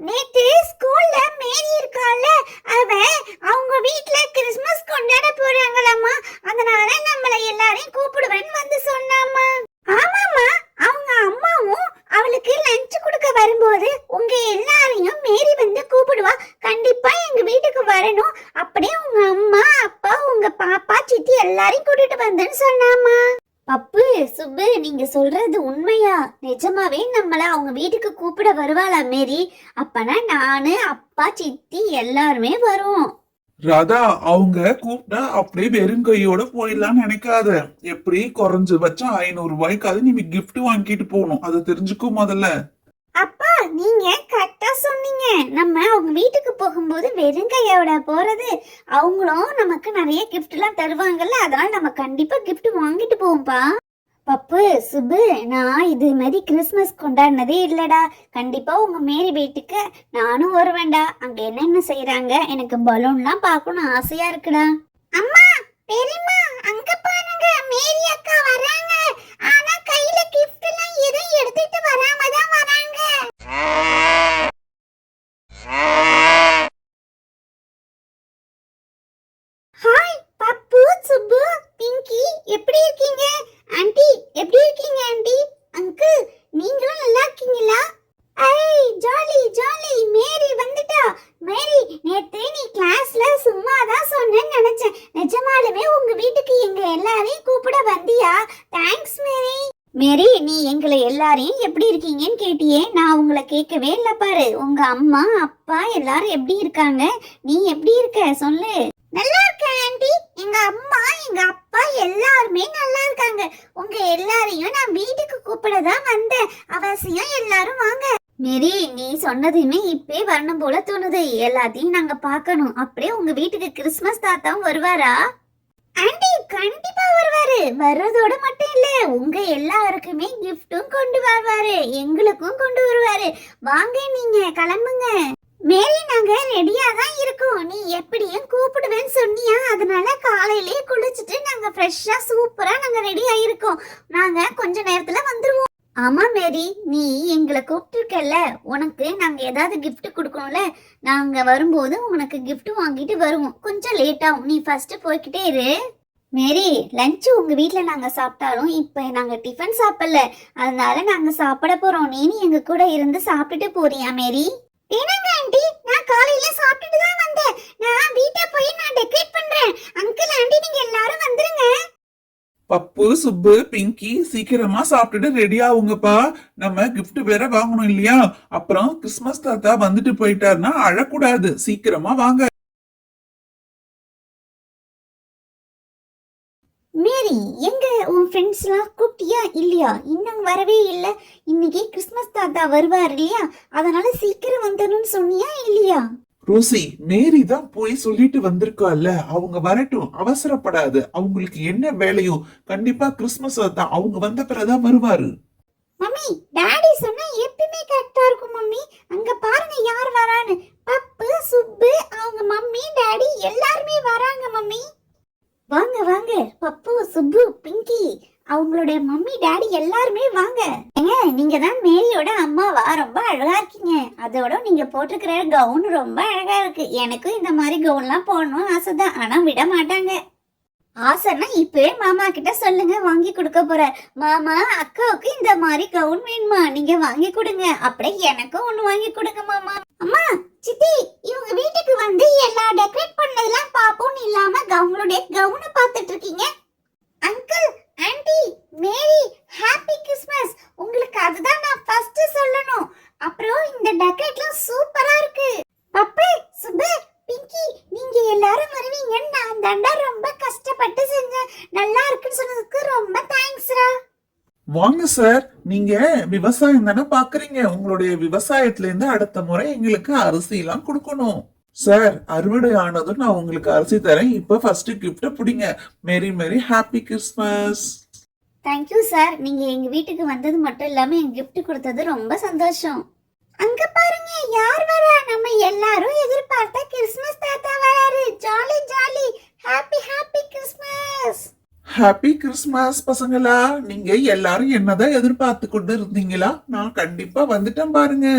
நேத்து ஸ்கூல்ல மேரி இருக்கால, அவ அவங்க வீட்ல கிறிஸ்மஸ் கொண்டாட போறாங்களாமா. அதனால நம்மள எல்லாரையும் கூப்பிடுவேன்னு வந்து சொன்னாமா. ஆமாமா, அவங்க அம்மாவும் அவளுக்கு லஞ்ச் கொடுக்க வரும்போது உங்க எல்லாரையும் மேரி வந்து கூப்பிடுவா. கண்டிப்பா எங்க வீட்டுக்கு வரணும். அப்படியே உங்க அம்மா அப்பா உங்க பாப்பா சித்தி எல்லாரையும் கூட்டிட்டு வந்தேன்னு சொன்னாமா. பப்பு, சுப்பு, நீங்க சொல்றது உண்மையா? நிஜமாவே நம்மள அவங்க வீட்டுக்கு கூப்பிட வருவாளா மேரி? அப்பனா நானு அப்பா சித்தி எல்லாருமே வருவோம். ராதா, அவங்க கூப்பிட்டா அப்படியே வெறும் கையோட போயிடலாம்னு நினைக்காத. எப்படி குறைஞ்சபட்சம் 500 ரூபாய்க்காவது நீ கிஃப்ட் வாங்கிட்டு போகணும். அதை தெரிஞ்சுக்கும் முதல்ல. அப்பா, நீங்க கரெக்டா சொன்னீங்க. நம்ம அவங்க வீட்டுக்கு போகும்போது வெறும் கையோட போறது. அவங்களும் நமக்கு நிறைய கிஃப்ட் எல்லாம் தருவாங்கல்ல, அதனால நம்ம கண்டிப்பா கிஃப்ட் வாங்கிட்டு போவோம்பா. பப்பு, சுப்பு, நான் இது மாதிரி கிறிஸ்மஸ் கொண்டாடினதே இல்லடா. கண்டிப்பா உங்க மேரி வீட்டுக்கு நானும் வருவேன்டா. அங்க என்னென்ன செய்யறாங்க, எனக்கு பலூன்லாம் பார்க்கணும் ஆசையா இருக்குடா. அம்மா, பெரியம்மா, அங்க பாருங்க, மேரி அக்கா வராங்க. ஆனா கையில கிஃப்ட் எல்லாம் எதுவும் எடுத்துட்டு வராம தான் வராங்க. ஹாய் பப்பு, சுப்பு, பிங்கி, எப்படி இருக்கீங்க? ஆண்டி, எப்படி இருக்கீங்க ஆண்டி? அங்கிள், நீங்களும் நல்லா இருக்கீங்களா? ஐய், ஜாலி ஜாலி, மேரி வந்துட்டா. மேரி, நேத்து நீ கிளாஸ்ல சும்மா தான் சொன்னேன்னு நினைச்சேன். நிஜமாலுமே உங்க வீட்டுக்கு எங்க எல்லாரையும் கூப்பிட வந்தியா? தேங்க்ஸ் மேரி. மேரி, நீ எங்களை எல்லாரையும் எப்படி இருக்கீங்கன்னு கேட்டியே, நான் உங்களை கேட்கவே இல்லை பாரு. உங்க அம்மா அப்பா எல்லாரும் எப்படி இருக்காங்க? நீ எப்படி இருக்க சொல்லு. நல்லா இருக்கேன் ஆண்டி. எங்க அம்மா எங்க அப்பா எல்லாருமே நல்லா இருக்காங்க. உங்க எல்லாரையும் நான் வீட்டுக்கு கூப்பிட தான் வந்தேன். அவசியம் எல்லாரும் வாங்க. மேரி, நீ சொன்னதுமே இப்பே வரணும் போல தோணுது. எல்லாத்தையும் நாங்க பார்க்கணும். அப்படியே உங்க வீட்டுக்கு கிறிஸ்மஸ் தாத்தாவும் வருவாரா? ஆண்டி, கண்டிப்பா வருவாரு. வர்றதோட மட்டும் இல்ல, உங்க எல்லாருக்குமே கிஃப்டும் கொண்டு வருவாரு, எங்களுக்கும் கொண்டு வருவாரு. வாங்க, நீங்க கிளம்புங்க. மேரி, நாங்க ரெடியா தான் இருக்கோம். நீ எப்படியும் கூப்பிடுவேன்னு சொன்னியா, அதனால காலையிலேயே குளிச்சுட்டு நாங்க ஃப்ரெஷ்ஷா சூப்பரா நாங்க ரெடி ஆயிருக்கோம். நாங்க கொஞ்ச நேரத்துல வந்துருவோம். ஆமா மேரி, நீ எங்களை கூப்பிட்டுருக்கல, உனக்கு நாங்க ஏதாவது கிஃப்ட் கொடுக்கணும்ல. நாங்க வரும்போது உனக்கு கிஃப்ட் வாங்கிட்டு வருவோம். கொஞ்சம் லேட் ஆகும், நீ ஃபர்ஸ்ட் போய்கிட்டே இரு. மேரி, லஞ்ச் உங்க வீட்ல நாங்க சாப்பிட்டாலும் இப்ப நாங்க டிஃபன் சாப்பிடல, அதனால நாங்க சாப்பிட போறோம். நீ எங்க கூட இருந்து சாப்பிட்டுட்டு போறியா மேரி? என்னங்க ஆண்டி, நான் காலையில சாப்பிட்டுட்டு தான் வந்தேன். நான் வீட்டை போய் நான் டெக்கரேட் பண்றேன். அங்கிள், ஆண்டி, நீங்க எல்லாரும் வந்துருங்க. பப்பு, சுப்பு, பிங்கி, சீக்கிரமா சாப்பிட்டுட்டு ரெடி ஆகுங்கப்பா. நம்ம கிஃப்ட் வேற வாங்கணும் இல்லையா? அப்புறம் கிறிஸ்மஸ் தாத்தா வந்துட்டு போயிட்டாருன்னா அழக்கூடாது. சீக்கிரமா வாங்க. மேரி, எங்க உன் ஃப்ரெண்ட்ஸ்லாம் கூப்பிட்டியா இல்லையா? இன்னும் வரவே இல்லை. இன்னைக்கு கிறிஸ்மஸ் தாத்தா வருவார் இல்லையா, அதனால சீக்கிரம் வந்துடணும்னு சொன்னியா இல்லையா? ரோசி, மேரி தான் போய் சொல்லிட்டு வந்திருக்கால, அவங்க வரட்டும், அவசரப்படாது. அவங்களுக்கு என்ன வேலையோ கண்டிப்பா கிறிஸ்மஸ் தான் அவங்க வந்த பிறகுதான் வருவாரு. மம்மி, டாடி சொன்னா எப்பவுமே கரெக்டா இருக்கும் மம்மி. அங்க பாருங்க யார் வரான்னு. பப்பு, சுப்பு, அவங்க மம்மி டாடி எல்லாருமே வராங்க மம்மி. வாங்க வாங்க, பப்பு, சுப்பு, பிங்கி, அவங்களுடைய மம்மி டாடி எல்லாருமே வாங்க. ஏங்க, நீங்க தான் மேரியோட அம்மாவா? ரொம்ப அழகா இருக்கீங்க. அதோட நீங்க போட்டிருக்கிற கவுன் ரொம்ப அழகா இருக்கு. எனக்கும் இந்த மாதிரி கவுன்லாம் போடணும்னு ஆசைதான், ஆனா விட மாட்டாங்க. ஆசைன்னா இப்பவே மாமா கிட்ட சொல்லுங்க, வாங்கி கொடுக்க போற. மாமா, அக்காவுக்கு இந்த மாதிரி கவுன் வேணுமா? நீங்க வாங்கி கொடுங்க. அப்படியே எனக்கும் ஒண்ணு வாங்கி கொடுங்க மாமா. அம்மா, சித்தி, இவங்க வீட்டுக்கு வந்து எல்லா டெக்கரேட் பண்ணதெல்லாம் பாப்போம்னு இல்லாம அவங்களுடைய கவுனை பார்த்துட்டு இருக்கீங்க. அங்கிள், ஆண்டி, மேரி, ஹாப்பி கிறிஸ்மஸ். உங்களுக்கு அதுதான் நான் ஃபர்ஸ்ட் சொல்லணும். அப்புறம் இந்த டெக்கரேட்லாம் சூப்பரா இருக்கு. பப்பு, சுப்பு, பிங்கி, நீங்க எல்லாரும் வருவீங்கன்னு நான் தாண்டா ரொம்ப கஷ்டப்பட்டு செஞ்சேன். நல்லா இருக்குன்னு சொன்னதுக்கு ரொம்ப தேங்க்ஸ்ரா. வாங்க சார், நீங்க விவசாயம் தானே பாக்குறீங்க. உங்களுடைய விவசாயத்துல இருந்து அடுத்த முறை எங்களுக்கு அரிசி எல்லாம் கொடுக்கணும். சார், அறுவடை ஆனதும் நான் உங்களுக்கு அரிசி தரேன். இப்ப ஃபர்ஸ்ட் கிஃப்ட் புடிங்க. மேரி மேரி ஹாப்பி கிறிஸ்மஸ். Thank you sir. நீங்க எங்க வீட்டுக்கு வந்தது மட்டும் இல்லாம எங்க கிஃப்ட் கொடுத்தது ரொம்ப சந்தோஷம். அங்க பாருங்க யார் வரா? நம்ம எல்லாரும் எதிர்பார்த்த கிறிஸ்மஸ் தாத்தா வராரு. Jolly jolly, happy happy Christmas. Happy Christmas பசங்களா. நீங்க எல்லாரும் என்னதான் எதிர்பார்த்து கொண்டு இருந்தீங்களா? நான் கண்டிப்பா வந்துட்டேன் பாருங்க.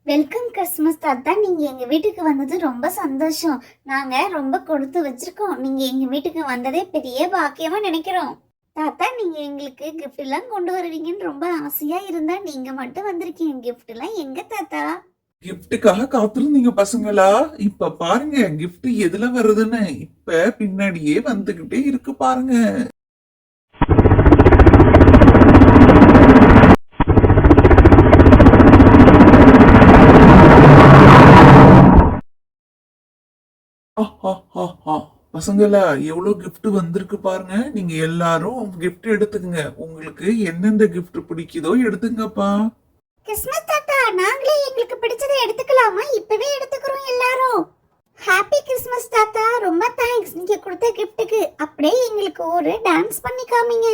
வெல்கம் கிறிஸ்மஸ் தாத்தா. நீங்க எங்க வீட்டுக்கு வந்தது ரொம்ப சந்தோஷம். நாங்க ரொம்ப கொடுத்து வச்சிருக்கோம். நீங்க எங்க வீட்டுக்கு வந்ததே பெரிய பாக்கியமா நினைக்கிறோம். தாத்தா, நீங்க எங்களுக்கு gift எல்லாம் கொண்டு வருவீங்கன்னு ரொம்ப ஆசையா இருந்தா நீங்க மட்டும் வந்திருக்கீங்க. gift எல்லாம் எங்க தாத்தா? கிஃப்ட்டுக்காக காத்திருந்தீங்க பசங்களா? இப்ப பாருங்க கிஃப்ட் எதுல வருதுன்னு. இப்ப பின்னாடியே வந்துகிட்டே இருக்கு பாருங்க. ஆஹாஹாஹா. பசங்களா எவ்வளவு gift வந்திருக்கு பாருங்க. நீங்க எல்லாரும் gift எடுத்துக்கங்க. உங்களுக்கு எந்தெந்த gift பிடிக்குதோ எடுத்துங்கப்பா. கிறிஸ்மஸ் தாத்தா, நாங்களே எங்களுக்கு பிடிச்சதை எடுத்துக்கலாமா? இப்பவே எடுத்துக்கிறோம் எல்லாரும். ஹாப்பி கிறிஸ்மஸ் தாத்தா. ரொம்ப தேங்க்ஸ் நீங்க கொடுத்த கிஃப்ட்டுக்கு. அப்படியே எங்களுக்கு ஒரு டான்ஸ் பண்ணி காமிங்க.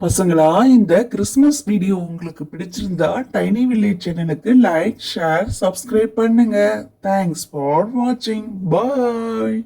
பசங்களா, இந்த கிறிஸ்மஸ் வீடியோ உங்களுக்கு பிடிச்சிருந்தா டைனி வில்லேஜ் சேனலுக்கு லைக், ஷேர், சப்ஸ்கிரைப் பண்ணுங்க. தேங்க்ஸ் ஃபார் வாட்சிங். பாய்.